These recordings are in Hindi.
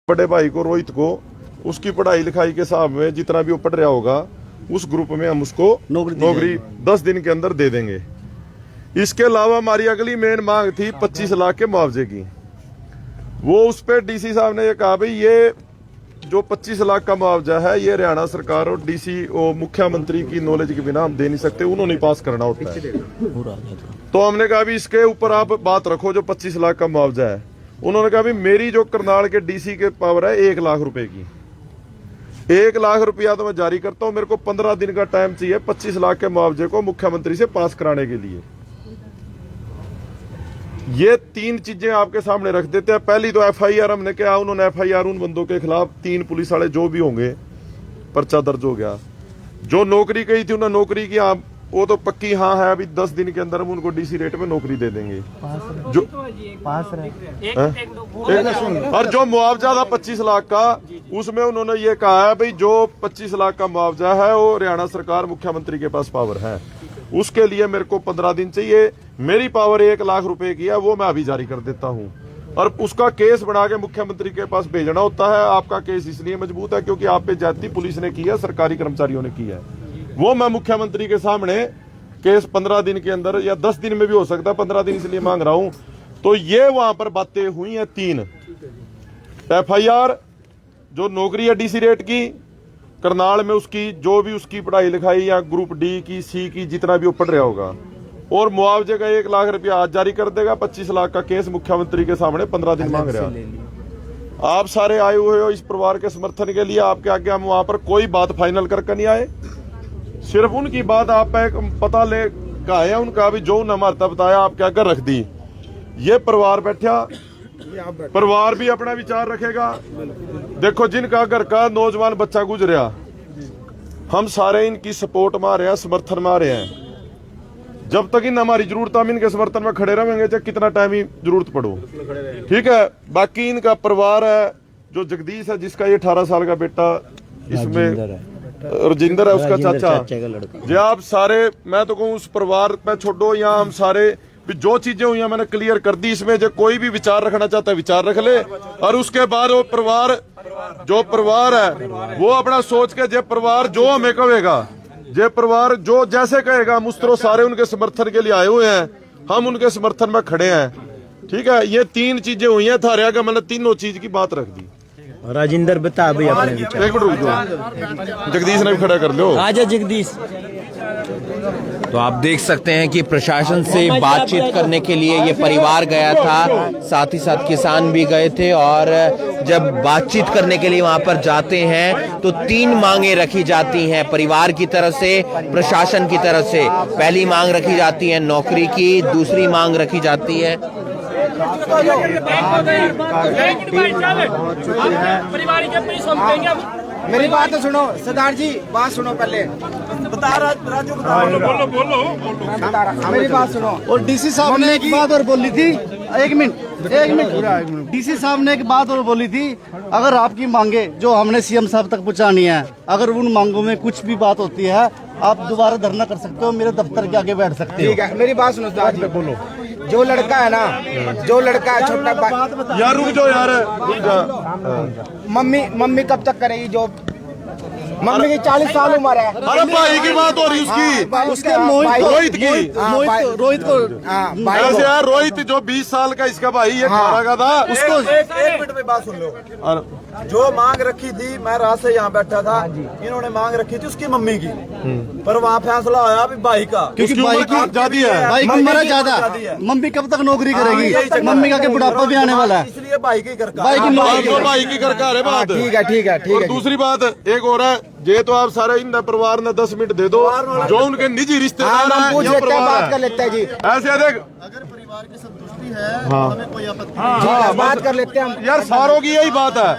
बड़े भाई को रोहित को उसकी पढ़ाई लिखाई के हिसाब में जितना भी वो पढ़ रहा होगा उस ग्रुप में हम उसको नौकरी 10 दिन के अंदर दे देंगे। इसके अलावा हमारी अगली मेन मांग थी 25 लाख के मुआवजे की। वो उस पर डीसी साहब ने ये कहा भाई ये जो 25 लाख का मुआवजा है ये हरियाणा सरकार और डीसी और मुख्यमंत्री की नॉलेज के बिना हम दे नहीं सकते, उन्होंने पास करना होता है। तो हमने कहा भी इसके ऊपर आप बात रखो जो 25 लाख का मुआवजा है। उन्होंने कहा भी मेरी जो करनाल के डीसी के पावर है 1 लाख रुपए की, 1 लाख रुपया तो मैं जारी करता हूं, मेरे को 15 दिन का टाइम चाहिए 25 लाख के मुआवजे को मुख्यमंत्री से पास कराने के लिए। ये 3 चीजें आपके सामने रख देते हैं। पहली तो एफआईआर हमने क्या, उन्होंने एफआईआर उन बंदों के खिलाफ 3 पुलिस वाले जो भी होंगे पर्चा दर्ज हो गया। जो नौकरी कही थी उन्होंने नौकरी की, हाँ वो तो पक्की हाँ है, अभी 10 दिन के अंदर हम उनको डीसी रेट में नौकरी दे देंगे। जो और जो मुआवजा था 25 लाख का उसमें उन्होंने ये कहा है भाई जो 25 लाख का मुआवजा है वो हरियाणा सरकार मुख्यमंत्री के पास पावर है, उसके लिए मेरे को 15 दिन चाहिए। मेरी पावर 1 लाख रुपए की है, वो मैं अभी जारी कर देता हूं और उसका केस बना के मुख्यमंत्री के पास भेजना होता है। आपका केस इसलिए मजबूत है क्योंकि आप पे ज्यादती पुलिस ने की है, सरकारी कर्मचारियों ने की है। वो मैं मुख्यमंत्री के सामने केस 15 दिन के अंदर या 10 दिन में भी हो सकता है, 15 दिन इसलिए मांग रहा हूं। तो ये वहां पर बातें हुई हैं 3 एफआईआर, जो नौकरी है डीसी रेट की करनाल में, उसकी जो भी उसकी पढ़ाई लिखाई या ग्रुप डी की सी की जितना भी वो पढ़ रहा होगा, और मुआवजे का 1 लाख रुपया आज जारी कर देगा। 25 लाख का केस मुख्यमंत्री के सामने 15 दिन मांग रहा। आप सारे आए हुए हो इस परिवार के समर्थन के लिए, आपके आगे हम वहां पर कोई बात फाइनल करके नहीं आए, सिर्फ उनकी बात आप पता ले का है उनका भी जो उन्होंने हमारे तक बताया आपके आगे रख दी। ये परिवार बैठा, परिवार भी अपना विचार रखेगा। देखो जिनका घर का नौजवान बच्चा गुजरा, हम सारे इनकी सपोर्ट में आ रहे हैं, समर्थन में आ रहे हैं। जब तक इन हमारी जरूरत हम इनके समर्थन में खड़े रहेंगे, चाहे कितना टाइम ही जरूरत पड़ो, ठीक है। बाकी इनका परिवार है जो जगदीश है जिसका ये 18 साल का बेटा इसमें राजिंदर है उसका चाचा जी। आप सारे मैं तो कहूँ उस परिवार पे छोड़ो, यहाँ हम सारे भी जो चीजें हुई मैंने क्लियर कर दी। इसमें जो कोई भी विचार रखना चाहता है विचार रख ले, और उसके बाद वो परिवार जो परिवार है वो अपना सोच के जो परिवार जो हमें कहेगा, जो परिवार जो जैसे कहेगा, हम उस तरह सारे उनके समर्थन के लिए आए हुए हैं, हम उनके समर्थन में खड़े हैं, ठीक है। ये 3 चीजें हुई हैं थारिया का, मैंने तीनों चीज की बात रख दी। राजिंदर बता भाई अपने विचार। 1 मिनट रुक जाओ, जगदीश ने भी खड़ा कर लो। आजा जगदीश। तो आप देख सकते हैं कि प्रशासन से बातचीत करने के लिए ये परिवार गया था, साथ ही साथ किसान भी गए थे, और जब बातचीत करने के लिए वहां पर जाते हैं तो 3 मांगे रखी जाती हैं परिवार की तरफ से, प्रशासन की तरफ से। पहली मांग रखी जाती है नौकरी की, दूसरी मांग रखी जाती है मेरी बात तो सुनो सरदार जी, बात सुनो पहले। बता राजू, बोलो। मेरी बात सुनो। और डीसी साहब ने एक बात और बोली थी, 1 मिनट। डीसी साहब ने एक बात और बोली थी, अगर आपकी मांगे जो हमने सीएम साहब तक पहुंचानी है, अगर उन मांगों में कुछ भी बात होती है आप दोबारा धरना कर सकते हो, मेरे दफ्तर के आगे बैठ सकते हो। ठीक है, मेरी बात सुनो सरदार जी, बोलो। जो लड़का है ना, जो लड़का है छोटा यार रुक जाओ यार, रुक जा। मम्मी कब तक करेगी जॉब? मम्मी की 40 साल उम्र है। अरे भाई की बात हो रही उसकी, उसके रोहित की, रोहित को ऐसे यार रोहित जो 20 साल का इसका भाई ये 18 का था उसको। एक मिनट में बात सुन लो। जो मांग रखी थी, मैं रात से यहाँ बैठा था, इन्होंने मांग रखी थी उसकी मम्मी की, पर वहाँ फैसला आया अभी भाई का, क्योंकि भाई की आजादी है, भाई की उम्र ज्यादा। मम्मी कब तक नौकरी करेगी? मम्मी का बुढ़ापा भी आने वाला है, इसलिए भाई की कर भाई की कर है बात। ठीक है। और दूसरी बात एक और है, ये तो आप सारे इन परिवार ने 10 मिनट दे दो, जो उनके निजी रिश्तेदार हैं बात कर लेते हैं जी। ऐसे देख, अगर परिवार की संतुष्टि है हमें कोई आपत्ति हाँ, बात कर लेते हैं हम। यार सारों की यही बात है,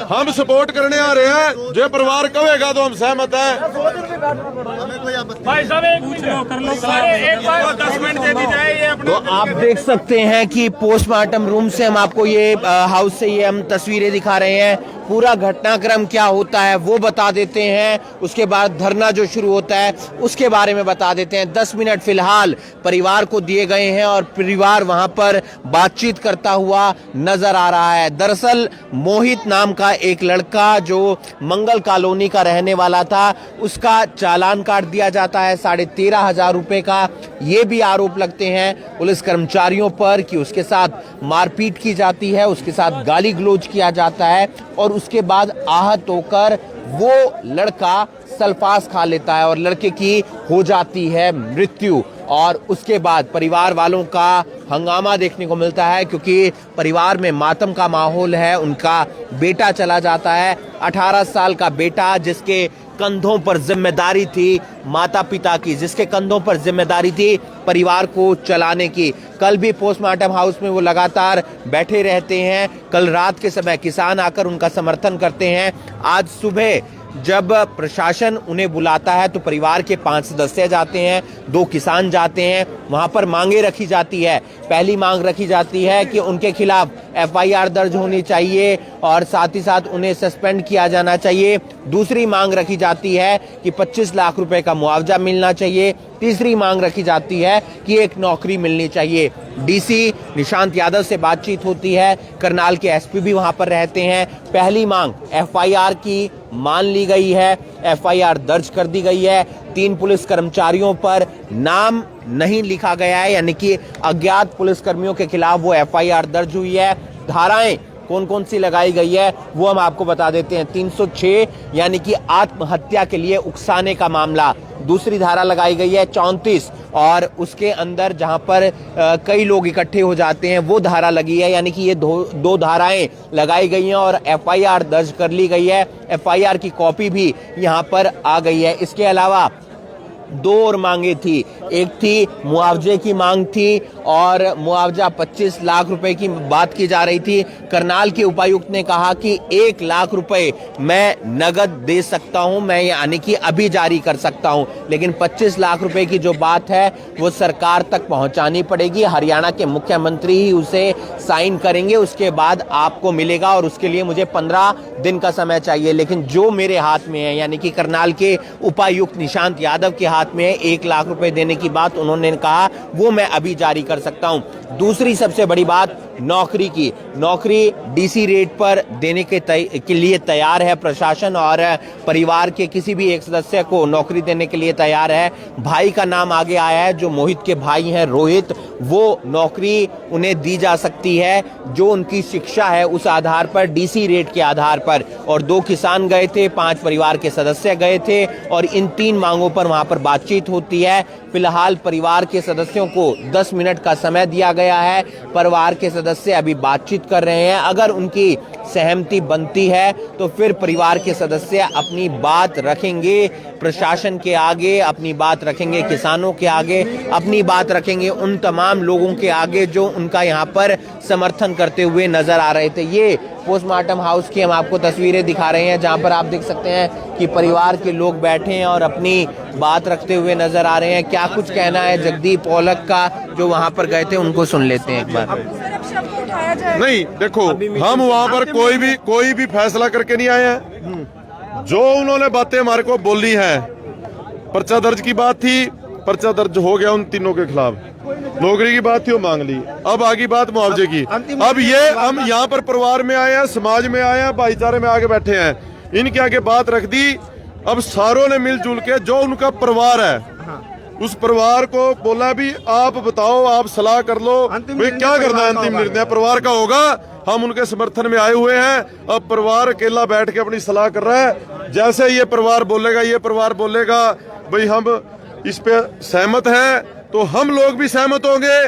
हम सपोर्ट करने आ रहे हैं, जो परिवार कहेगा तो हम सहमत हैं। हमें कोई आपत्ति भाई साहब एक कर लो सारे एक बार 10 मिनट दे दी जाए ये तो आप देख सकते हैं कि पोस्टमार्टम रूम से हम आपको ये हाउस से ये हम तस्वीरें दिखा रहे हैं। पूरा घटनाक्रम क्या होता है वो बता देते हैं, उसके बाद धरना जो शुरू होता है उसके बारे में बता देते हैं। 10 मिनट फिलहाल परिवार को दिए गए हैं और परिवार वहां पर बातचीत करता हुआ नजर आ रहा है। दरअसल मोहित नाम का एक लड़का जो मंगल कॉलोनी का रहने वाला था, उसका चालान काट दिया जाता है 13,500 रुपए का। ये भी आरोप लगते हैं पुलिस कर्मचारियों पर कि उसके साथ मारपीट की जाती है, उसके साथ गाली गलौज किया जाता है और उसके बाद आहत होकर वो लड़का सल्फास खा लेता है और लड़के की हो जाती है मृत्यु। और उसके बाद परिवार वालों का हंगामा देखने को मिलता है क्योंकि परिवार में मातम का माहौल है। उनका बेटा चला जाता है, 18 साल का बेटा जिसके कंधों पर जिम्मेदारी थी माता पिता की, जिसके कंधों पर जिम्मेदारी थी परिवार को चलाने की। कल भी पोस्टमार्टम हाउस में वो लगातार बैठे रहते हैं। कल रात के समय किसान आकर उनका समर्थन करते हैं। आज सुबह जब प्रशासन उन्हें बुलाता है तो परिवार के 5 सदस्य जाते हैं, 2 किसान जाते हैं। वहां पर मांगे रखी जाती है। पहली मांग रखी जाती है कि उनके खिलाफ FIR दर्ज होनी चाहिए और साथ ही साथ उन्हें सस्पेंड किया जाना चाहिए। दूसरी मांग रखी जाती है कि 25 लाख रुपए का मुआवजा मिलना चाहिए। तीसरी मांग रखी जाती है कि एक नौकरी मिलनी चाहिए। DC निशांत यादव से बातचीत होती है, करनाल के SP भी वहां पर रहते हैं। पहली मांग FIR की मान ली गई है, FIR दर्ज कर दी गई है। 3 पुलिस कर्मचारियों पर नाम नहीं लिखा गया है, यानी कि अज्ञात पुलिसकर्मियों के खिलाफ वो FIR दर्ज हुई है। धाराएं कौन कौन सी लगाई गई है वो हम आपको बता देते हैं। 306 यानी कि आत्महत्या के लिए उकसाने का मामला, दूसरी धारा लगाई गई है 34 और उसके अंदर जहां पर कई लोग इकट्ठे हो जाते हैं वो धारा लगी है, यानी कि ये दो धाराएं लगाई गई हैं और FIR दर्ज कर ली गई है। FIR की कॉपी भी यहां पर आ गई है। इसके अलावा 2 और मांगे थी, एक थी मुआवजे की मांग थी और मुआवजा 25 लाख रुपए की बात की जा रही थी। करनाल के उपायुक्त ने कहा कि 1 लाख रुपए मैं नगद दे सकता हूं, मैं यानी कि अभी जारी कर सकता हूं, लेकिन 25 लाख रुपए की जो बात है वो सरकार तक पहुंचानी पड़ेगी। हरियाणा के मुख्यमंत्री ही उसे साइन करेंगे, उसके बाद आपको मिलेगा और उसके लिए मुझे 15 दिन का समय चाहिए। लेकिन जो मेरे हाथ में है, यानी कि करनाल के उपायुक्त निशांत यादव के हाथ में 1 लाख रुपए देने की बात उन्होंने कहा वो मैं अभी जारी कर सकता हूं। दूसरी सबसे बड़ी बात नौकरी की, नौकरी DC रेट पर देने के लिए तैयार है प्रशासन और परिवार के किसी भी एक सदस्य को नौकरी देने के लिए तैयार है। भाई का नाम आगे आया है, जो मोहित के भाई हैं रोहित, वो नौकरी उन्हें दी जा सकती है जो उनकी शिक्षा है उस आधार पर, DC रेट के आधार पर। और 2 किसान गए थे, 5 परिवार के सदस्य गए थे और इन 3 मांगों पर वहां पर बातचीत होती है। फिलहाल परिवार के सदस्यों को 10 मिनट का समय दिया गया है। परिवार के सदस्य अभी बातचीत कर रहे हैं। अगर उनकी सहमति बनती है तो फिर परिवार के सदस्य अपनी बात रखेंगे प्रशासन के आगे, अपनी बात रखेंगे किसानों के आगे, अपनी बात रखेंगे उन तमाम लोगों के आगे जो उनका यहाँ पर समर्थन करते हुए नजर आ रहे थे। ये पोस्टमार्टम हाउस की हम आपको तस्वीरें दिखा रहे हैं जहां पर आप देख सकते हैं कि परिवार के लोग बैठे हैं और अपनी बात रखते हुए नजर आ रहे हैं। क्या कुछ कहना है जगदीप औलख का जो वहां पर गए थे, उनको सुन लेते हैं एक बार। नहीं देखो, हम वहां पर कोई भी फैसला करके नहीं आए हैं। जो उन्होंने बातें हमारे को बोली है, पर्चा दर्ज की बात थी, पर्चा दर्ज हो गया उन तीनों के खिलाफ। नौकरी की बात थी वो मांग ली। अब आगे बात मुआवजे की। अब ये हम यहाँ पर परिवार में आए हैं, समाज में आए हैं, भाईचारे में आगे बैठे हैं, इनके आगे बात रख दी। अब सारों ने मिलजुल के जो उनका परिवार है उस परिवार को बोला भी आप बताओ, आप सलाह कर लो भाई क्या करना है। अंतिम निर्णय परिवार का होगा। हम उनके समर्थन में आए हुए हैं। अब परिवार अकेला बैठ के अपनी सलाह कर रहा है। जैसे ये परिवार बोलेगा, ये परिवार बोलेगा भाई हम इस पे सहमत हैं, तो हम लोग भी सहमत होंगे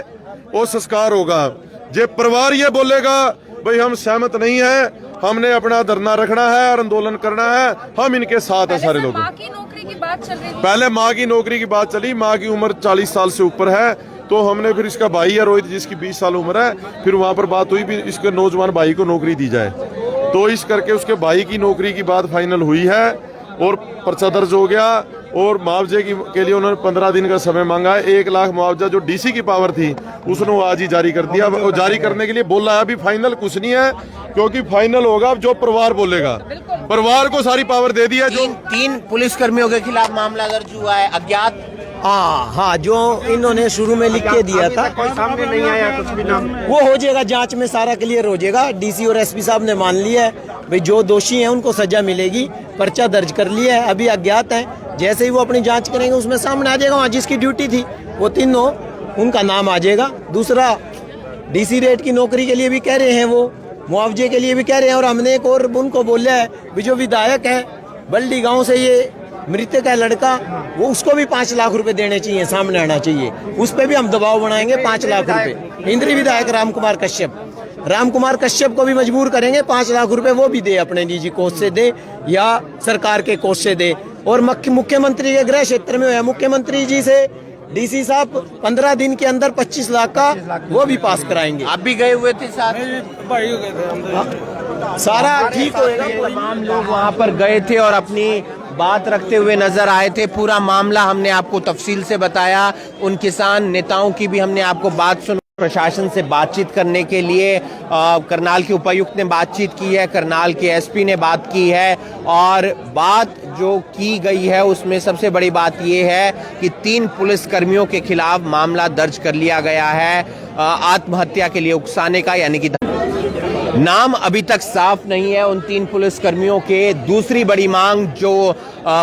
और संस्कार होगा। जे परिवार ये बोलेगा भाई हम सहमत नहीं है, हमने अपना धरना रखना है और आंदोलन करना है, हम इनके साथ हैं सारे लोग। पहले माँ की नौकरी की बात चली। माँ की उम्र 40 साल से ऊपर है, तो हमने फिर इसका भाई है रोहित जिसकी 20 साल उम्र है, फिर वहां पर बात हुई भी इसके नौजवान भाई को नौकरी दी जाए। तो इस करके उसके भाई की नौकरी की बात फाइनल हुई है और पर्चा दर्ज हो गया। और मुआवजे के लिए उन्होंने 15 दिन का समय मांगा है। 1 लाख मुआवजा जो डीसी की पावर थी उसने वो आज ही जारी कर दिया। वो जारी करने के लिए बोला है, अभी फाइनल कुछ नहीं है, क्योंकि फाइनल होगा जो परिवार बोलेगा। परिवार को सारी पावर दे दी है। जो तीन पुलिस कर्मियों के खिलाफ मामला दर्ज हुआ है, अज्ञात। हाँ, जो इन्होंने शुरू में लिख के दिया था, कोई सामने नहीं आया कुछ भी नाम। वो हो जाएगा, जांच में सारा क्लियर हो जाएगा। डीसी और एसपी साहब ने मान लिया है भाई, जो दोषी हैं उनको सजा मिलेगी, पर्चा दर्ज कर लिया है, अभी अज्ञात हैं। जैसे ही वो अपनी जांच करेंगे उसमें सामने आ जाएगा, वहाँ जिसकी ड्यूटी थी वो तीनों, उनका नाम आ जाएगा। दूसरा, डीसी रेट की नौकरी के लिए भी कह रहे हैं, वो मुआवजे के लिए भी कह रहे हैं। और हमने एक और उनको बोला है भी, जो विधायक है बल्डी गांव से ये मृतक है लड़का, वो उसको भी 5 लाख रुपए देने चाहिए, सामने आना चाहिए। उस पर भी हम दबाव बनाएंगे 5 लाख रुपए। इंद्री विधायक राम कुमार कश्यप को भी मजबूर करेंगे 5 लाख रुपए वो भी दे, अपने निजी कोष से दे या सरकार के कोष से दे। और मुख्यमंत्री के गृह क्षेत्र में है, मुख्यमंत्री जी से डीसी साहब 15 दिन के अंदर 25 लाख का वो भी पास कराएंगे। आप भी गए हुए थे साथ? सारा ठीक होएगा। तमाम लोग वहां पर गए थे और अपनी बात रखते हुए नजर आए थे। पूरा मामला हमने आपको तफसील से बताया। उन किसान नेताओं की भी हमने आपको बात सुनी। प्रशासन से बातचीत करने के लिए करनाल के उपायुक्त ने बातचीत की है, करनाल के एसपी ने बात की है, और बात जो की गई है उसमें सबसे बड़ी बात यह है कि 3 पुलिस कर्मियों के खिलाफ मामला दर्ज कर लिया गया है आत्महत्या के लिए उकसाने का, यानी कि नाम अभी तक साफ नहीं है उन 3 पुलिस कर्मियों के। दूसरी बड़ी मांग जो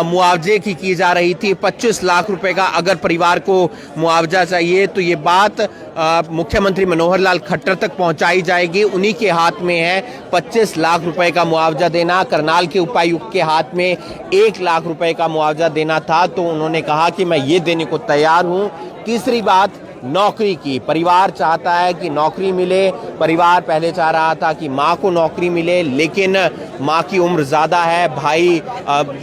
मुआवजे की जा रही थी, 25 लाख रुपए का अगर परिवार को मुआवजा चाहिए तो ये बात मुख्यमंत्री मनोहर लाल खट्टर तक पहुंचाई जाएगी। उन्हीं के हाथ में है 25 लाख रुपए का मुआवजा देना। करनाल के उपायुक्त के हाथ में 1 लाख रुपए का मुआवजा देना था, तो उन्होंने कहा कि मैं ये देने को तैयार हूं। तीसरी बात नौकरी की, परिवार चाहता है कि नौकरी मिले। परिवार पहले चाह रहा था कि माँ को नौकरी मिले, लेकिन माँ की उम्र ज़्यादा है, भाई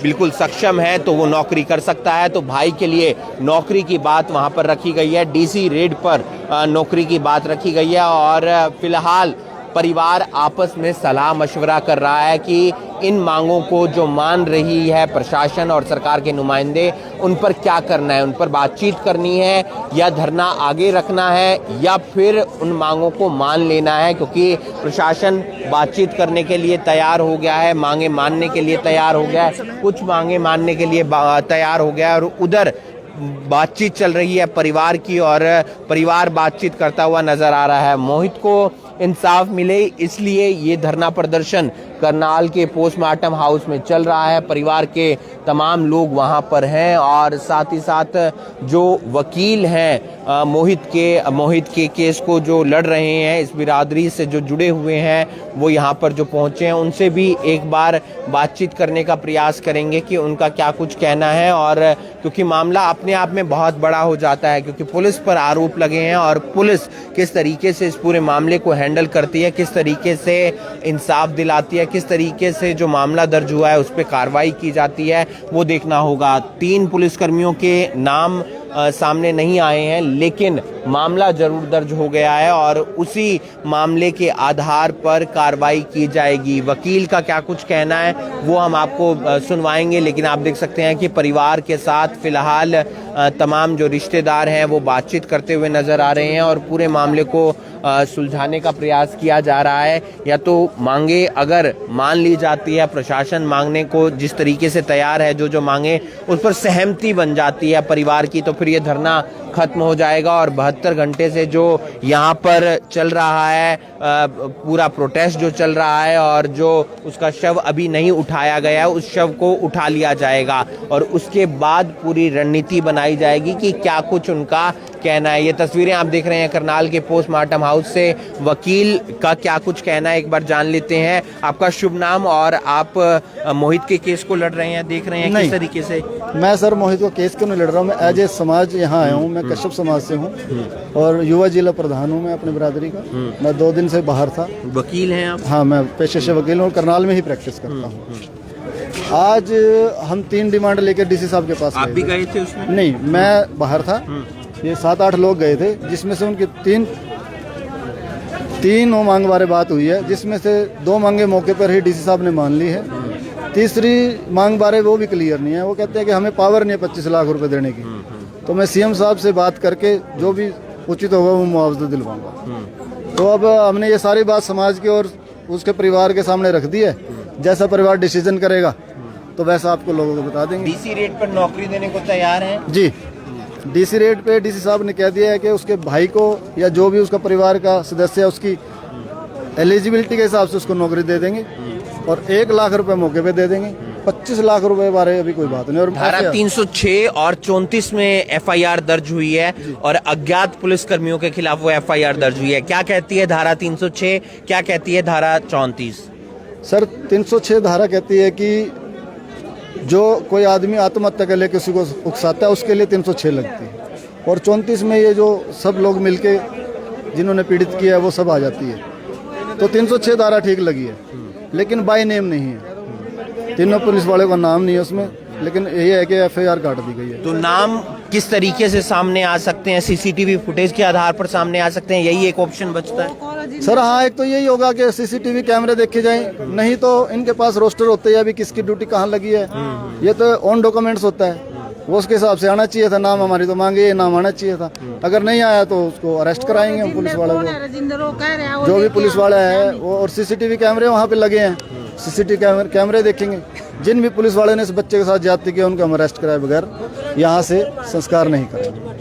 बिल्कुल सक्षम है तो वो नौकरी कर सकता है, तो भाई के लिए नौकरी की बात वहाँ पर रखी गई है। डीसी रेट पर नौकरी की बात रखी गई है और फिलहाल परिवार आपस में सलाह मशवरा कर रहा है कि इन मांगों को जो मान रही है प्रशासन और सरकार के नुमाइंदे, उन पर क्या करना है। उन पर बातचीत करनी है या धरना आगे रखना है या फिर उन मांगों को मान लेना है, क्योंकि प्रशासन बातचीत करने के लिए तैयार हो गया है, मांगे मानने के लिए तैयार हो गया है, कुछ मांगे मानने के लिए तैयार हो गया है, और उधर बातचीत चल रही है परिवार की और परिवार बातचीत करता हुआ नजर आ रहा है। मोहित को इंसाफ मिले इसलिए ये धरना प्रदर्शन करनाल के पोस्टमार्टम हाउस में चल रहा है। परिवार के तमाम लोग वहां पर हैं और साथ ही साथ जो वकील हैं मोहित के केस को जो लड़ रहे हैं, इस बिरादरी से जो जुड़े हुए हैं, वो यहाँ पर जो पहुंचे हैं, उनसे भी एक बार बातचीत करने का प्रयास करेंगे कि उनका क्या कुछ कहना है। और क्योंकि मामला अपने आप में बहुत बड़ा हो जाता है, क्योंकि पुलिस पर आरोप लगे हैं और पुलिस किस तरीके से इस पूरे मामले को हैंडल करती है, किस तरीके से इंसाफ दिलाती है, किस तरीके से जो मामला दर्ज हुआ है उस पर कार्रवाई की जाती है, वो देखना होगा। 3 पुलिसकर्मियों के नाम सामने नहीं आए हैं, लेकिन मामला जरूर दर्ज हो गया है और उसी मामले के आधार पर कार्रवाई की जाएगी। वकील का क्या कुछ कहना है वो हम आपको सुनवाएंगे, लेकिन आप देख सकते हैं कि परिवार के साथ फिलहाल तमाम जो रिश्तेदार हैं वो बातचीत करते हुए नजर आ रहे हैं और पूरे मामले को सुलझाने का प्रयास किया जा रहा है। या तो मांगे अगर मान ली जाती है, प्रशासन मांगने को जिस तरीके से तैयार है, जो मांगे उस पर सहमति बन जाती है परिवार की, तो फिर ये धरना खत्म हो जाएगा। और 72 घंटे से जो यहाँ पर चल रहा है पूरा प्रोटेस्ट जो चल रहा है और जो उसका शव अभी नहीं उठाया गया है, उस शव को उठा लिया जाएगा और उसके बाद पूरी रणनीति बनाई जाएगी कि क्या कुछ उनका कहना है। ये तस्वीरें आप देख रहे हैं करनाल के पोस्टमार्टम हाउस से। वकील का क्या कुछ कहना है एक बार जान लेते हैं। आपका शुभ नाम और आप मोहित के केस को लड़ रहे हैं, देख रहे हैं किस तरीके से? मैं सर मोहित को केस क्यों नहीं लड़ रहा हूँ, मैं एज ए समाज यहाँ आया हूँ। मैं कश्यप समाज से हूँ और युवा जिला प्रधान हूँ मैं अपनी बिरादरी का। मैं 2 दिन से बाहर था। वकील हैं आप? हाँ, मैं पेशे से वकील हूँ, करनाल में ही प्रैक्टिस करता हूँ। आज हम 3 डिमांड लेकर डीसी साहब के पास आप भी गए थे उसमें? नहीं, मैं बाहर था। ये 7-8 लोग गए थे, जिसमें से उनकी 3 मांग बारे बात हुई है, जिसमें से 2 मांगे मौके पर ही डीसी साहब ने मान ली है। तीसरी मांग बारे वो भी क्लियर नहीं है। वो कहते हैं कि हमें पावर नहीं है 25 लाख रुपए देने की। तो मैं सीएम साहब से बात करके जो भी उचित होगा वो मुआवजा दिलवाऊंगा। तो अब हमने ये सारी बात समाज की और उसके परिवार के सामने रख दी है। जैसा परिवार डिसीजन करेगा तो वैसा आपको लोगों को बता देंगे। डीसी रेट पर नौकरी देने को तैयार हैं? जी, डीसी रेट पे डीसी साहब ने कह दिया है कि उसके भाई को या जो भी उसका परिवार का सदस्य है उसकी एलिजिबिलिटी के हिसाब से उसको नौकरी दे देंगे और 1 लाख रुपए मौके पे दे देंगे। 25 लाख रुपए बारे अभी कोई बात नहीं। और धारा 306 और 34 में एफआईआर दर्ज हुई है और अज्ञात पुलिस कर्मियों के खिलाफ वो एफआईआर दर्ज हुई है। क्या कहती है धारा 306, क्या कहती है धारा 34? सर 306 धारा कहती है कि जो कोई आदमी आत्महत्या के लिए किसी को उकसाता है उसके लिए 306 लगती है। और 34 में ये जो सब लोग मिलके जिन्होंने पीड़ित किया है वो सब आ जाती है। तो 306 धारा ठीक लगी है, लेकिन बाय नेम नहीं है। तीनों पुलिस वाले का नाम नहीं है उसमें, लेकिन ये है कि एफआईआर काट दी गई है। तो नाम किस तरीके से सामने आ सकते हैं? सीसीटीवी फुटेज के आधार पर सामने आ सकते हैं, यही एक ऑप्शन बचता है? सर हाँ, एक तो यही होगा कि सीसीटीवी कैमरे देखे जाएं, नहीं तो इनके पास रोस्टर होते हैं अभी किसकी ड्यूटी कहाँ लगी है। ये तो ऑन डॉक्यूमेंट्स होता है, वो उसके हिसाब से आना चाहिए था। नाम हमारी तो मांगे, ये नाम आना चाहिए था। अगर नहीं आया तो उसको अरेस्ट कराएंगे हम पुलिस वाले को, जो भी पुलिस वाला है वो। और सीसीटीवी कैमरे वहाँ पे लगे हैं, सीसीटीवी कैमरे देखेंगे। जिन भी पुलिस वाले ने इस बच्चे के साथ ज्यादती की उनको हम अरेस्ट कराए बगैर यहाँ से संस्कार नहीं करेंगे।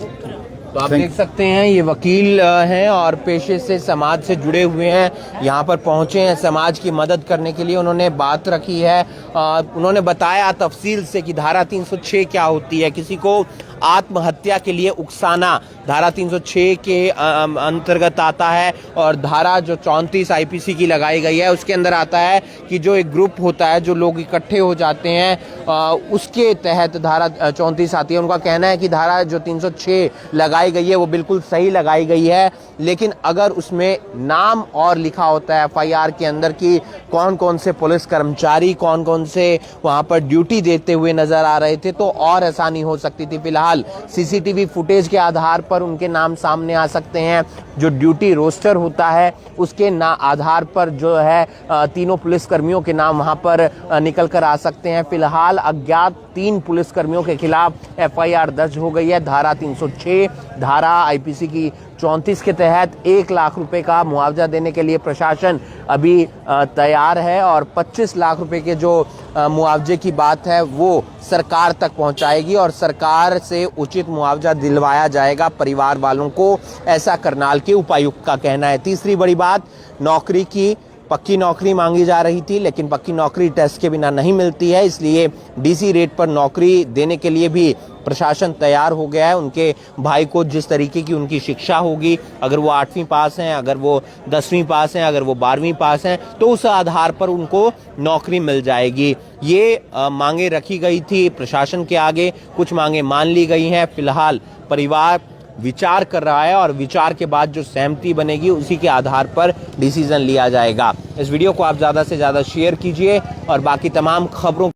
तो आप देख सकते हैं ये वकील हैं और पेशे से समाज से जुड़े हुए हैं, यहाँ पर पहुंचे हैं समाज की मदद करने के लिए। उन्होंने बात रखी है, उन्होंने बताया तफसील से कि धारा 306 क्या होती है। किसी को आत्महत्या के लिए उकसाना धारा 306 के अंतर्गत आता है और धारा जो 34 आईपीसी की लगाई गई है उसके अंदर आता है कि जो एक ग्रुप होता है, जो लोग इकट्ठे हो जाते हैं, उसके तहत धारा 34 आती है। उनका कहना है कि धारा जो 306 लगाई गई है वो बिल्कुल सही लगाई गई है, लेकिन अगर उसमें नाम और लिखा होता है एफआईआर के अंदर कि कौन कौन से पुलिस कर्मचारी कौन कौन से वहां पर ड्यूटी देते हुए नजर आ रहे थे तो और आसानी हो सकती थी। फिलहाल सीसीटीवी फुटेज के आधार पर उनके नाम सामने आ सकते हैं। जो ड्यूटी रोस्टर होता है उसके आधार पर जो है तीनों पुलिस कर्मियों के नाम वहां पर निकल कर आ सकते हैं। फिलहाल अज्ञात 3 पुलिस कर्मियों के खिलाफ एफआईआर दर्ज हो गई है। धारा 306 धारा आईपीसी की 34 के तहत 1 लाख रुपए का मुआवजा देने के लिए प्रशासन अभी तैयार है और 25 लाख रुपए के जो मुआवजे की बात है वो सरकार तक पहुंचाएगी और सरकार से उचित मुआवजा दिलवाया जाएगा परिवार वालों को, ऐसा करनाल के उपायुक्त का कहना है। तीसरी बड़ी बात, नौकरी की पक्की नौकरी मांगी जा रही थी, लेकिन पक्की नौकरी टेस्ट के बिना नहीं मिलती है, इसलिए डीसी रेट पर नौकरी देने के लिए भी प्रशासन तैयार हो गया है। उनके भाई को जिस तरीके की उनकी शिक्षा होगी, अगर वो 8वीं पास हैं, अगर वो 10वीं पास हैं, अगर वो 12वीं पास हैं, तो उस आधार पर उनको नौकरी मिल जाएगी। ये मांगे रखी गई थी प्रशासन के आगे, कुछ मांगे मान ली गई हैं। फिलहाल परिवार विचार कर रहा है और विचार के बाद जो सहमति बनेगी उसी के आधार पर डिसीजन लिया जाएगा। इस वीडियो को आप ज़्यादा से ज़्यादा शेयर कीजिए और बाकी तमाम खबरों